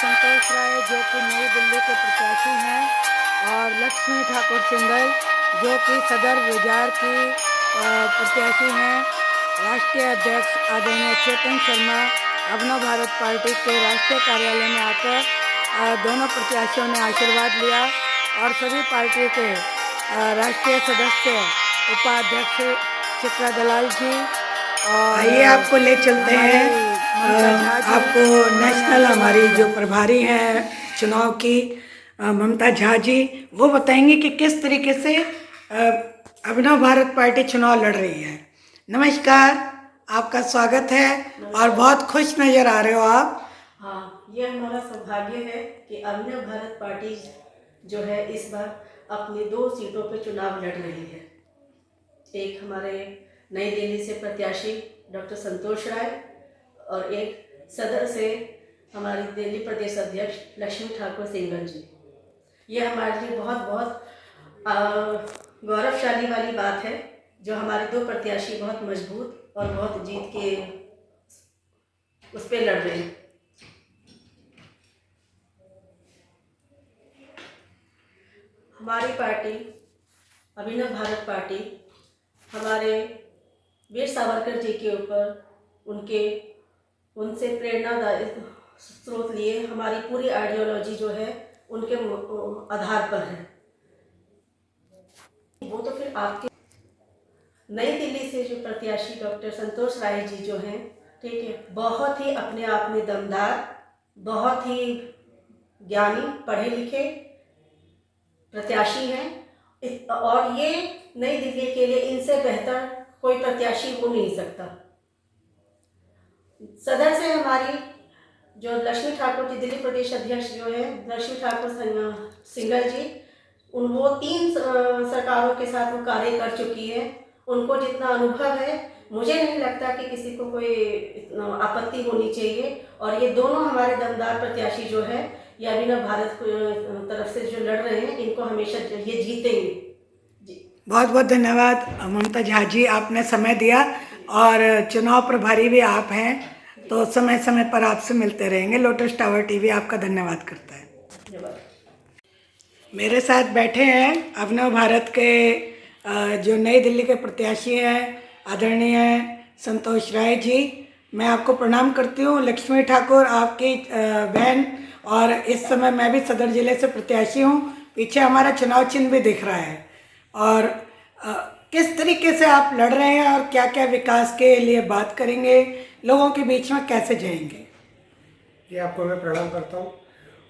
संतोष राय जो कि नई दिल्ली के प्रत्याशी हैं, और लक्ष्मी ठाकुर सिंघल जो कि सदर विजार की प्रत्याशी हैं। राष्ट्रीय अध्यक्ष आदरणीय चेतन शर्मा अभिनव भारत पार्टी के राष्ट्रीय कार्यालय में आकर दोनों प्रत्याशियों ने आशीर्वाद लिया, और सभी पार्टी के राष्ट्रीय सदस्य उपाध्यक्ष चित्रा दलाल जी, और आइए आपको ले चलते हैं आपको नेशनल हमारी जो प्रभारी हैं चुनाव की ममता झा जी, वो बताएंगे कि किस तरीके से अभिनव भारत पार्टी चुनाव लड़ रही है। नमस्कार, आपका स्वागत है और बहुत खुश नज़र आ रहे हो आप। हाँ, ये हमारा सौभाग्य है कि अभिनव भारत पार्टी जो है इस बार अपनी 2 सीटों पर चुनाव लड़ रही है। एक हमारे नई दिल्ली से प्रत्याशी डॉक्टर संतोष राय और एक सदर से हमारी दिल्ली प्रदेश अध्यक्ष लक्ष्मी ठाकुर सिंघल जी। ये हमारे लिए बहुत बहुत गौरवशाली वाली बात है जो हमारे 2 प्रत्याशी बहुत मजबूत और बहुत जीत के उस पर लड़ रहे हैं। हमारी पार्टी अभिनव भारत पार्टी हमारे वीर सावरकर जी के ऊपर उनसे प्रेरणादायी स्रोत लिए हमारी पूरी आइडियोलॉजी जो है उनके आधार पर है। वो तो फिर आपके नई दिल्ली से जो प्रत्याशी डॉक्टर संतोष राय जी जो हैं, ठीक है, बहुत ही अपने आप में दमदार, बहुत ही ज्ञानी, पढ़े लिखे प्रत्याशी हैं, और ये नई दिल्ली के लिए इनसे बेहतर कोई प्रत्याशी हो नहीं सकता। सदर से हमारी जो लक्ष्मी ठाकुर जी, दिल्ली प्रदेश अध्यक्ष जो है लक्ष्मी ठाकुर सिंघल जी, वो 3 सरकारों के साथ वो कार्य कर चुकी है। उनको जितना अनुभव है, मुझे नहीं लगता कि किसी को कोई आपत्ति होनी चाहिए। और ये दोनों हमारे दमदार प्रत्याशी जो है ये अभिनव भारत तरफ से जो लड़ रहे हैं, इनको हमेशा ये जीतेंगे जी। बहुत बहुत धन्यवाद ममता झा जी, आपने समय दिया, और चुनाव प्रभारी भी आप हैं, तो समय समय पर आपसे मिलते रहेंगे। लोटस टावर टीवी आपका धन्यवाद करता है। धन्यवाद। मेरे साथ बैठे हैं अभिनव भारत के जो नई दिल्ली के प्रत्याशी हैं आदरणीय संतोष राय जी। मैं आपको प्रणाम करती हूँ। लक्ष्मी ठाकुर आपकी बहन, और इस समय मैं भी सदर जिले से प्रत्याशी हूँ। पीछे हमारा चुनाव चिन्ह भी दिख रहा है। और किस तरीके से आप लड़ रहे हैं और क्या क्या विकास के लिए बात करेंगे, लोगों के बीच में कैसे जाएंगे? ये आपको मैं प्रणाम करता हूँ,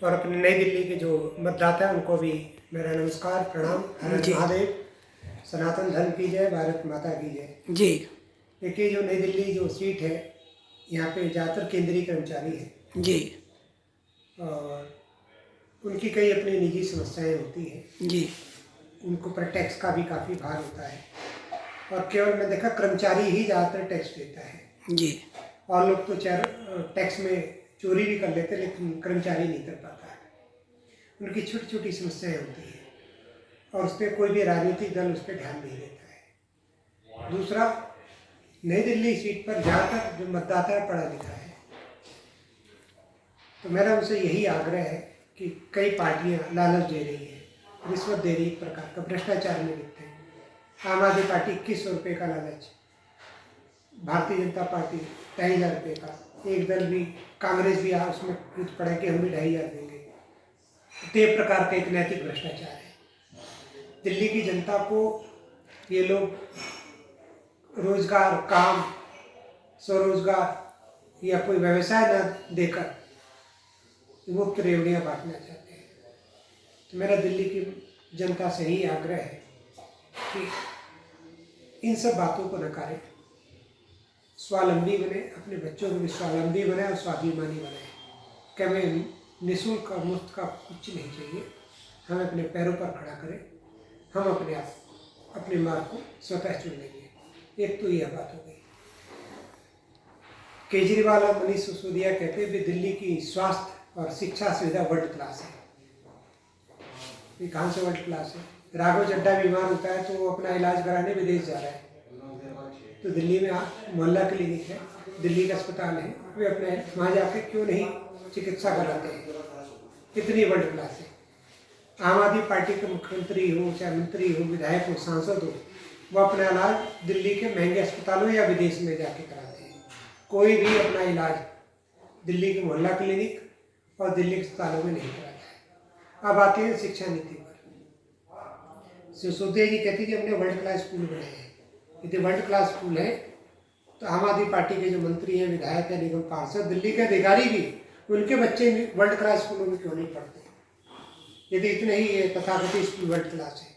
और अपने नई दिल्ली के जो मतदाता हैं उनको भी मेरा नमस्कार, प्रणाम। हर महादेव, सनातन धर्म की जय, भारत माता की जय जी। देखिए, जो नई दिल्ली जो सीट है, यहाँ पे ज़्यादातर केंद्रीय कर्मचारी हैं जी, और उनकी कई अपनी निजी समस्याएं होती हैं जी। उनको पर टैक्स का भी काफ़ी भार होता है, और केवल मैं देखा कर्मचारी ही ज़्यादातर टैक्स देता है जी। और लोग तो टैक्स में चोरी भी कर लेते, लेकिन कर्मचारी नहीं कर पाता है। उनकी छोटी छोटी समस्याएं होती हैं और उस पर कोई भी राजनीतिक दल उस पर ध्यान नहीं देता है। दूसरा, नई दिल्ली सीट पर ज़्यादातर जो मतदाता है पढ़ा लिखा है, तो मेरा उनसे यही आग्रह है कि कई पार्टियां लालच दे रही है, रिश्वत दे रही, एक प्रकार का भ्रष्टाचार में लिखते हैं। आम आदमी पार्टी 2100 रुपये का लालच, भारतीय जनता पार्टी 2500 रुपये का, एक दल भी कांग्रेस भी उसमें कूद पड़े कि हम भी 2500 देंगे। तो ये प्रकार का एक नैतिक भ्रष्टाचार है। दिल्ली की जनता को ये लोग रोजगार, काम, स्वरोजगार या कोई व्यवसाय न देकर मुफ्त रेवड़ियाँ बांटना चाहते हैं। तो मेरा दिल्ली की जनता से ही आग्रह है कि इन सब बातों को नकारें, स्वावलंबी बने, अपने बच्चों को भी स्वावलंबी बनाए और स्वाभिमानी बनाए। कि हमें निःशुल्क और मुफ्त का कुछ नहीं चाहिए, हमें अपने पैरों पर खड़ा करें, हम अपने मार्ग को स्वतः चुन लेंगे। एक तो यह बात हो गई। केजरीवाल और मनीष सिसोदिया कहते हैं कि दिल्ली की स्वास्थ्य और शिक्षा सुविधा वर्ल्ड क्लास है। ये कहाँ से वर्ल्ड क्लास है? राघव चड्ढा बीमार होता है तो वो अपना इलाज कराने विदेश जा रहा है, तो दिल्ली में मोहल्ला क्लिनिक है, दिल्ली का अस्पताल है, वे अपने वहाँ जाके क्यों नहीं चिकित्सा कराते हैं, इतनी वर्ल्ड क्लास है। आम आदमी पार्टी के मुख्यमंत्री हो, चाहे मंत्री हो, विधायक हो, सांसद हो, वो अपना इलाज दिल्ली के महंगे अस्पतालों या विदेश में जाके कराते हैं। कोई भी अपना इलाज दिल्ली के मोहल्ला क्लिनिक और दिल्ली के अस्पतालों में नहीं कराता है। अब आते हैं शिक्षा नीति पर। सिसोदिया जी कहती कि हमने वर्ल्ड क्लास स्कूल बनाए हैं। यदि वर्ल्ड क्लास स्कूल है तो आम आदमी पार्टी के जो मंत्री हैं, विधायक हैं, निगम पार्षद, दिल्ली के अधिकारी भी, उनके बच्चे वर्ल्ड क्लास स्कूलों में क्यों नहीं पढ़ते? यदि इतने ही ये तथाकथित स्कूल वर्ल्ड क्लास है,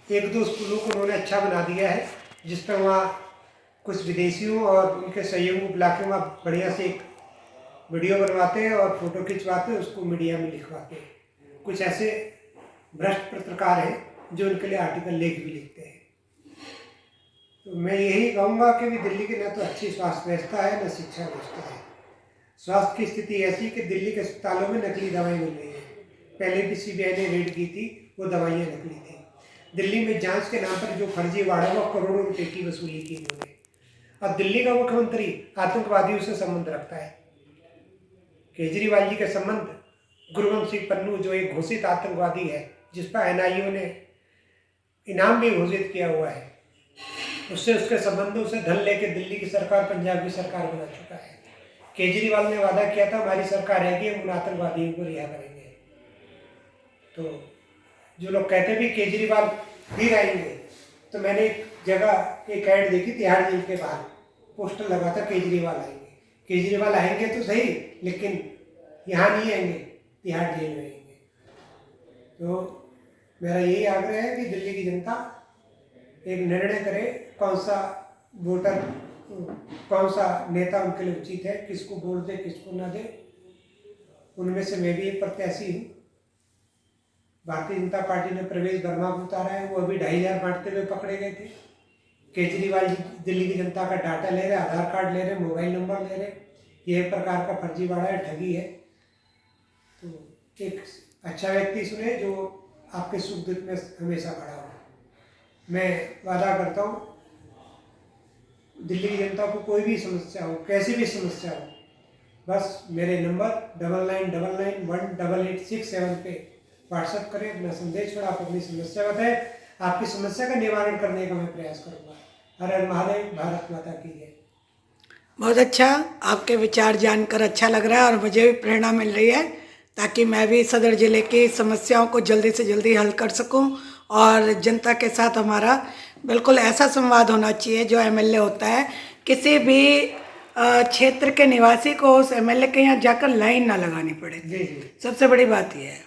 एक दो स्कूलों को उन्होंने अच्छा बना दिया है, जिस पर वहाँ कुछ विदेशियों और उनके सहयोगी बुला के वहाँ बढ़िया से एक वीडियो बनवाते हैं और फोटो खिंचवाते हैं, उसको मीडिया में लिखवाते हैं। कुछ ऐसे भ्रष्ट पत्रकार हैं जो उनके लिए आर्टिकल लेख भी लिखते हैं। तो मैं यही कहूँगा कि भी दिल्ली की न तो अच्छी स्वास्थ्य व्यवस्था है, न शिक्षा व्यवस्था है। स्वास्थ्य की स्थिति ऐसी कि दिल्ली के अस्पतालों में नकली दवाएं मिल रही हैं। पहले भी सीबीआई ने रेड की थी, वो दवाइयाँ नकली थी। दिल्ली में जांच के नाम पर जो फर्जीवाड़ा है वो करोड़ों रुपए की वसूली की उन्होंने। अब दिल्ली का मुख्यमंत्री आतंकवादियों से संबंध रखता है। केजरीवाल जी के संबंध गुरवंश सिंह पन्नू, जो एक घोषित आतंकवादी है, जिस पर एनआईओ ने इनाम भी घोषित किया हुआ है, उससे उसके संबंधों से धन लेके दिल्ली की सरकार पंजाब की सरकार बना चुका है। केजरीवाल ने वादा किया था हमारी सरकार रहेगी, हम उन आतंकवादियों को रिहा करेंगे। तो जो लोग कहते भी केजरीवाल भी रहेंगे, तो मैंने एक जगह एक ऐड देखी, तिहाड़ जेल के बाहर पोस्टर लगा था केजरीवाल आएंगे। केजरीवाल आएंगे तो सही, लेकिन यहाँ नहीं आएंगे, तिहाड़ जेल में आएंगे। तो मेरा यही आग्रह है कि दिल्ली की जनता एक निर्णय करे, कौन सा वोटर, कौन सा नेता उनके लिए उचित है, किसको वोट दे, किसको ना दे। उनमें से मैं भी एक प्रत्याशी हूँ। भारतीय जनता पार्टी ने प्रवेश वर्मा को उतारा है, वो अभी 2500 बांटते हुए पकड़े गए थे। केजरीवाल जी दिल्ली की जनता का डाटा ले रहे, आधार कार्ड ले रहे, मोबाइल नंबर ले रहे। ये एक प्रकार का फर्जीवाड़ा है, ठगी है। तो एक अच्छा व्यक्ति सुने जो आपके सुख दुख में हमेशा खड़ा हो। मैं वादा करता हूँ, दिल्ली की जनता को कोई भी समस्या हो, कैसी भी समस्या हो, बस मेरे नंबर 9999188867 पे व्हाट्सएप करें, अपना संदेश छोड़ा, आप अपनी समस्या बताएं। आपकी समस्या का निवारण करने का मैं प्रयास करूँगा। हर हर महादेव, भारत माता की जय। बहुत अच्छा, आपके विचार जानकर अच्छा लग रहा है और मुझे भी प्रेरणा मिल रही है, ताकि मैं भी सदर ज़िले की समस्याओं को जल्दी से जल्दी हल कर सकूं। और जनता के साथ हमारा बिल्कुल ऐसा संवाद होना चाहिए जो एमएलए होता है, किसी भी क्षेत्र के निवासी को उस एमएलए के यहाँ जाकर लाइन ना लगानी पड़े। सबसे बड़ी बात यह है।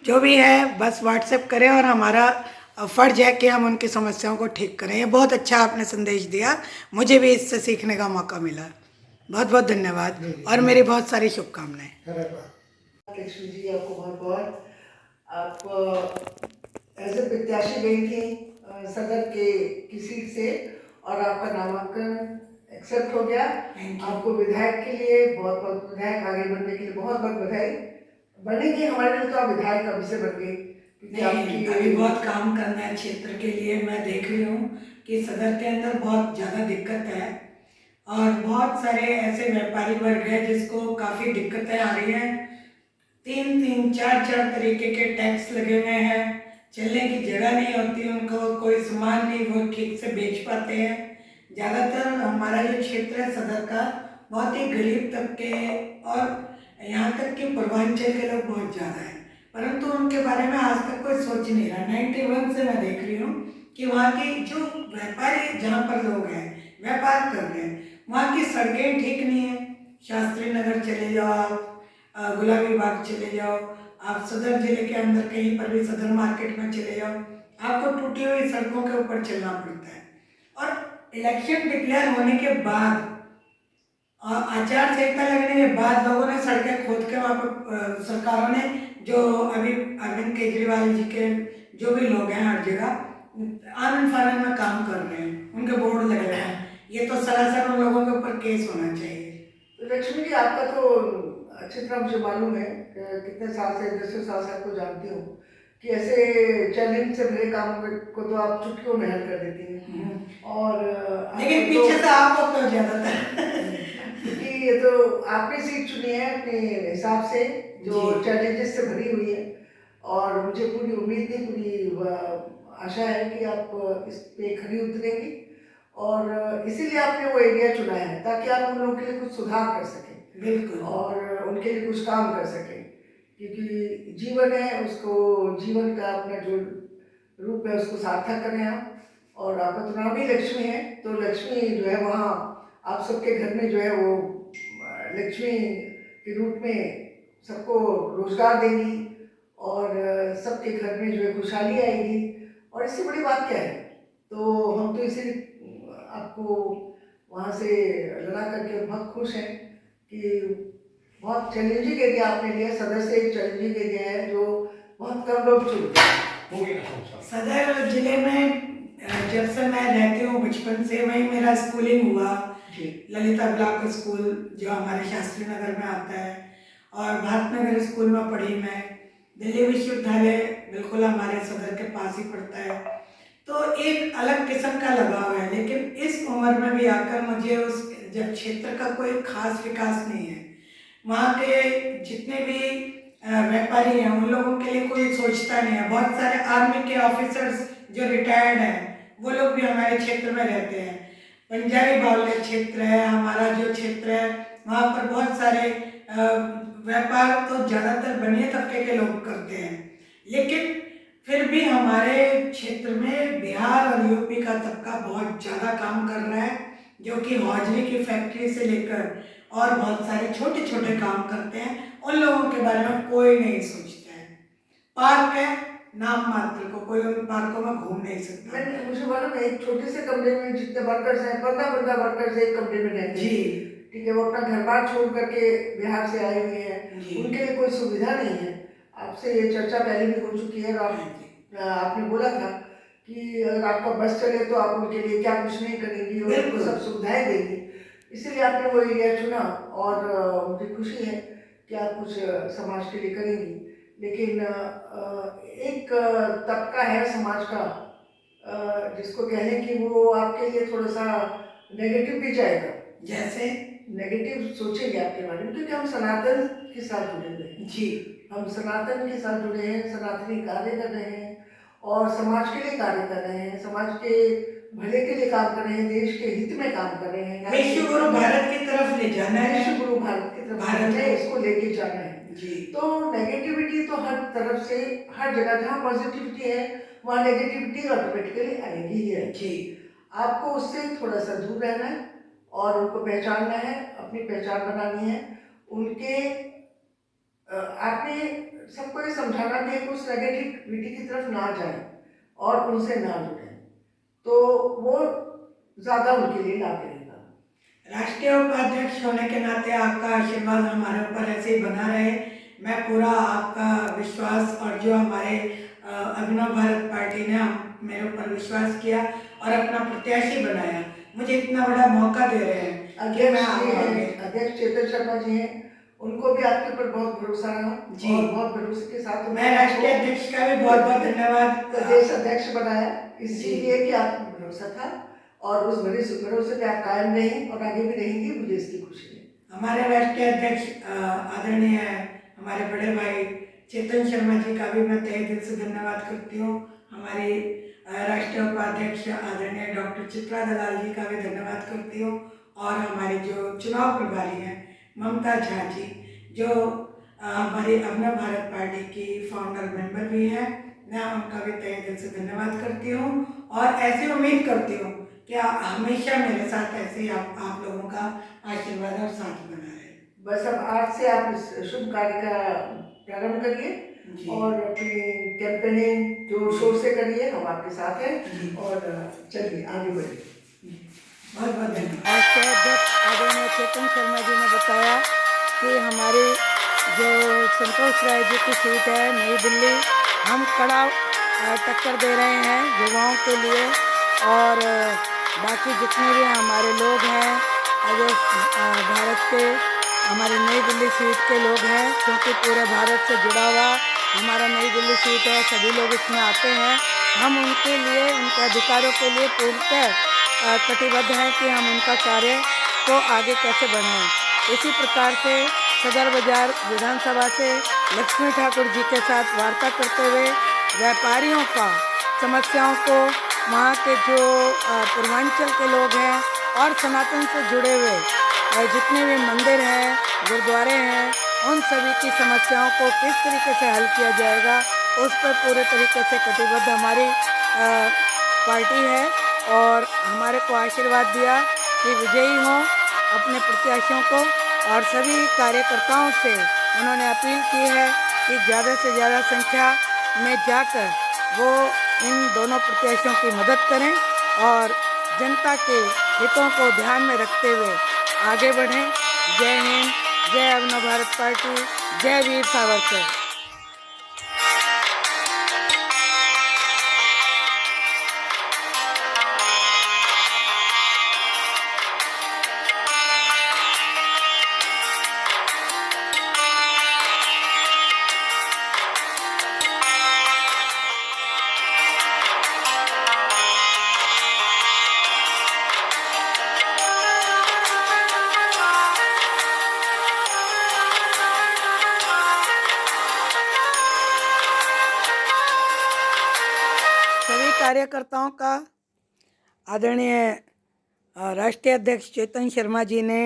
जो भी है बस व्हाट्सएप करें और हमारा फ़र्ज है कि हम उनकी समस्याओं को ठीक करें। ये बहुत अच्छा आपने संदेश दिया, मुझे भी इससे सीखने का मौका मिला। बहुत बहुत धन्यवाद और मेरी बहुत सारी शुभकामनाएं। लक्ष्मी जी, आपको बहुत बहुत। आप एज ए प्रत्याशी गई थी सदर के किसी से और आपका नामांकन एक्सेप्ट हो गया। आपको विधायक के लिए बहुत बहुत, विधायक आगे बढ़ने के लिए बहुत बहुत बधाई। बनेंगे हमारे लिए तो आप विधायक कब से बन गए? नहीं, अभी बहुत काम करना है क्षेत्र के लिए। मैं देख रही हूँ कि सदर के अंदर बहुत ज़्यादा दिक्कत है और बहुत सारे ऐसे व्यापारी वर्ग है जिसको काफ़ी दिक्कतें आ रही हैं। 3-3, 4-4 तरीके के टैक्स लगे हुए हैं, चलने की जगह नहीं होती उनको, कोई सामान नहीं वो ठीक से बेच पाते हैं। ज़्यादातर हमारा जो क्षेत्र है सदर का, बहुत ही गरीब तबके और यहाँ तक कि पूर्वांचल के लोग बहुत ज़्यादा हैं, परंतु उनके बारे में आज तक कोई सोच नहीं रहा। 91 से मैं देख रही हूँ कि वहाँ की जो व्यापारी, जहाँ पर लोग हैं व्यापार कर रहे हैं, वहाँ की सड़कें ठीक नहीं है। शास्त्री नगर चले जाओ आप, गुलाबी बाग चले जाओ आप, सदर जिले के अंदर कहीं पर भी सदर मार्केट में चले जाओ, आपको टूटी हुई सड़कों के ऊपर चलना पड़ता है। और इलेक्शन डिक्लेयर होने के बाद, आचार संहिता लगने के बाद लोगों ने सड़कें खोद के वहाँ पर सरकारों ने, जो अभी अरविंद केजरीवाल जी के जो भी लोग हैं हर जगह आनंद फानंद में काम कर रहे हैं, उनके बोर्ड लगे हुए हैं। ये तो सरासर उन लोगों के ऊपर केस होना चाहिए। लक्ष्मी जी, आपका तो अच्छी तरह मुझे मालूम है, कितने साल से, 10 साल से आपको जानती हूँ, कि ऐसे चैलेंज से भरे काम को तो आप चुटकियों में हल कर देती हैं। और लेकिन पीछे से आप लोग तो ज़्यादातर, क्योंकि ये तो आपने सीट चुनी है अपने हिसाब से, जो जी। चैलेंजेस से भरी हुई है, और मुझे पूरी उम्मीद थी, पूरी आशा है कि आप इस पे खरी उतरेंगी, और इसीलिए आपने वो एरिया चुना है ताकि आप उन लोगों के लिए कुछ सुधार कर सकें बिल्कुल। और उनके लिए कुछ काम कर सकें, क्योंकि जीवन है, उसको जीवन का अपना जो रूप है उसको सार्थक करें आप। और आपका तो नाम ही लक्ष्मी है, तो लक्ष्मी जो है वहाँ आप सबके घर में जो है वो लक्ष्मी के रूप में सबको रोजगार देंगी, और सबके घर में जो है खुशहाली आएगी, और इससे बड़ी बात क्या है। तो हम तो इसीलिए आपको वहाँ से लड़ा करके बहुत खुश हैं कि बहुत चैलेंजिंग एरिया आपने लिया। सदर से एक चैलेंजिंग एरिया है जो बहुत कम लोग चुनते हैं। सदर जिले में जब से मैं रहती हूँ बचपन से, वहीं मेरा स्कूलिंग हुआ। जी। ललिता ब्लॉक स्कूल जो हमारे शास्त्री नगर में आता है, और भारत नगर स्कूल में पढ़ी मैं। दिल्ली विश्वविद्यालय बिल्कुल हमारे सदर के पास ही पड़ता है, तो एक अलग किस्म का लगाव है। लेकिन इस उम्र में भी आकर मुझे उस जब क्षेत्र का कोई खास विकास नहीं है, वहाँ के जितने भी व्यापारी हैं उन लोगों के लिए कोई सोचता नहीं है। बहुत सारे आर्मी के ऑफिसर्स जो रिटायर्ड हैं वो लोग भी हमारे क्षेत्र में रहते हैं। पंजाबी बाहुल्य क्षेत्र है हमारा जो क्षेत्र है, वहाँ पर बहुत सारे व्यापार तो ज़्यादातर बनिए तबके के लोग करते हैं। लेकिन फिर भी हमारे क्षेत्र में बिहार और यूपी का तबका बहुत ज़्यादा काम कर रहा है, जो कि हौजरी की फैक्ट्री से लेकर और बहुत सारे छोटे छोटे काम करते हैं। उन लोगों के बारे में कोई नहीं सोचता है। पार्क है नाम मात्र को, कोई उन पार्कों में घूम नहीं सकता। मैंने मुझे मालूम है, एक छोटे से कमरे में जितने वर्कर्स हैं, 15 वर्कर्स एक कमरे में रहते हैं। जी। ठीक है, वो अपना घर बार छोड़ करके बिहार से आए हुए हैं, जी। उनके लिए कोई सुविधा नहीं है। आपसे ये चर्चा पहले भी हो चुकी है, और आपने बोला था कि अगर आपका बस चले तो आप उनके लिए क्या कुछ नहीं करेंगी और उनको बिल्कुल। सब सुविधाएं देंगी। इसीलिए आपने वो एरिया चुना, और मुझे खुशी है कि आप कुछ समाज के लिए करेंगी। लेकिन एक तबका है समाज का, जिसको कह लें कि वो आपके लिए थोड़ा सा नेगेटिव भी जाएगा। जैसे नेगेटिव सोचेंगे आपके बारे में, क्योंकि हम सनातन के साथ जुड़े हुए हैं। जी। हम सनातन के साथ जुड़े हैं, सनातनी कार्य कर रहे हैं और समाज के लिए कार्य कर रहे हैं, समाज के भले के लिए काम कर रहे हैं, देश के हित में काम कर रहे हैं। विश्व गुरु भारत की तरफ ले जाना है, विश्व गुरु भारत की तरफ भारत में को। इसको लेके जाना है। जी। तो नेगेटिविटी तो हर तरफ से, हर जगह जहाँ पॉजिटिविटी है वहाँ नेगेटिविटी ऑटोमेटिकली आएगी ही है। जी। आपको उससे थोड़ा सा दूर रहना है और उनको पहचानना है, अपनी पहचान बनानी है। उनके आपने सबको ये समझाना भी है कि उस नेगेटिविटी की तरफ ना जाए और उनसे ना जुड़े, तो वो ज़्यादा उनके लिए लाभ रहेगा। राष्ट्रीय उपाध्यक्ष होने के नाते आपका आशीर्वाद हमारे ऊपर ऐसे ही बना रहे। मैं पूरा आपका विश्वास, और जो हमारे अभिनव भारत पार्टी ने मेरे ऊपर विश्वास किया और अपना प्रत्याशी बनाया, मुझे इतना बड़ा मौका दे रहे हैं कि मैं अध्यक्ष चेतन शर्मा जी हैं, उनको भी आपके ऊपर बहुत भरोसा रहा जी। और बहुत भरोसे के साथ मैं राष्ट्रीय अध्यक्ष का भी बहुत बहुत धन्यवाद। प्रदेश अध्यक्ष बनाया इसीलिए कि आपको भरोसा था, और उस भरोसे पे आप कायम रहीं और आगे भी रहेंगी, मुझे इसकी खुशी है। हमारे राष्ट्रीय अध्यक्ष आदरणीय हमारे बड़े भाई चेतन शर्मा जी का भी मैं तहे दिल से धन्यवाद करती हूँ। हमारी राष्ट्रीय उपाध्यक्ष आदरणीय डॉक्टर चित्रा दलाल जी का भी धन्यवाद करती हूँ, और हमारी जो चुनाव प्रभारी हैं ममता झा जी, जो हमारी अभिनव भारत पार्टी की फाउंडर मेंबर भी हैं, मैं उनका भी तहे दिल से धन्यवाद करती हूँ। और ऐसी उम्मीद करती हूँ कि हमेशा मेरे साथ ऐसे ही आप लोगों का आशीर्वाद और साथ बना रहे। बस अब आज से आप इस शुभ कार्य का प्रारंभ करिए जी। और अपनी कैंपेनिंग जोर शोर से करिए, हम आपके साथ हैं। जी। और चलिए आगे बढ़िए। बहुत बहुत धन्यवाद। राष्ट्रीय अध्यक्ष आदरणीय चेतन शर्मा जी ने बताया कि हमारी जो संतोष राय जी की सीट है नई दिल्ली, हम कड़ा टक्कर दे रहे हैं युवाओं के लिए, और बाकी जितने भी हमारे लोग हैं जो भारत के हमारी नई दिल्ली सीट के लोग हैं, क्योंकि पूरे भारत से जुड़ा हुआ हमारा नई दिल्ली सीट है, सभी लोग इसमें आते हैं। हम उनके लिए, उनके अधिकारों के लिए पूर्णतः कटिबद्ध हैं कि हम उनका कार्य को आगे कैसे बढ़ाएं। इसी प्रकार से सदर बाजार विधानसभा से लक्ष्मी ठाकुर जी के साथ वार्ता करते हुए व्यापारियों का समस्याओं को, वहाँ के जो पूर्वांचल के लोग हैं और सनातन से जुड़े हुए जितने भी मंदिर हैं, गुरुद्वारे हैं, उन सभी की समस्याओं को किस तरीके से हल किया जाएगा, उस पर पूरे तरीके से कटिबद्ध हमारी पार्टी है। और हमारे को आशीर्वाद दिया कि विजयी हों अपने प्रत्याशियों को, और सभी कार्यकर्ताओं से उन्होंने अपील की है कि ज़्यादा से ज़्यादा संख्या में जाकर वो इन दोनों प्रत्याशियों की मदद करें और जनता के हितों को ध्यान में रखते हुए आगे बढ़ें। जय हिंद, जय अभिनव भारत पार्टी, जय वीर सावरकर। सभी कार्यकर्ताओं का आदरणीय राष्ट्रीय अध्यक्ष चेतन शर्मा जी ने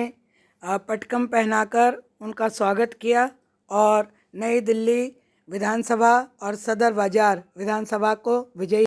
पटकम पहनाकर उनका स्वागत किया और नई दिल्ली विधानसभा और सदर बाजार विधानसभा को विजयी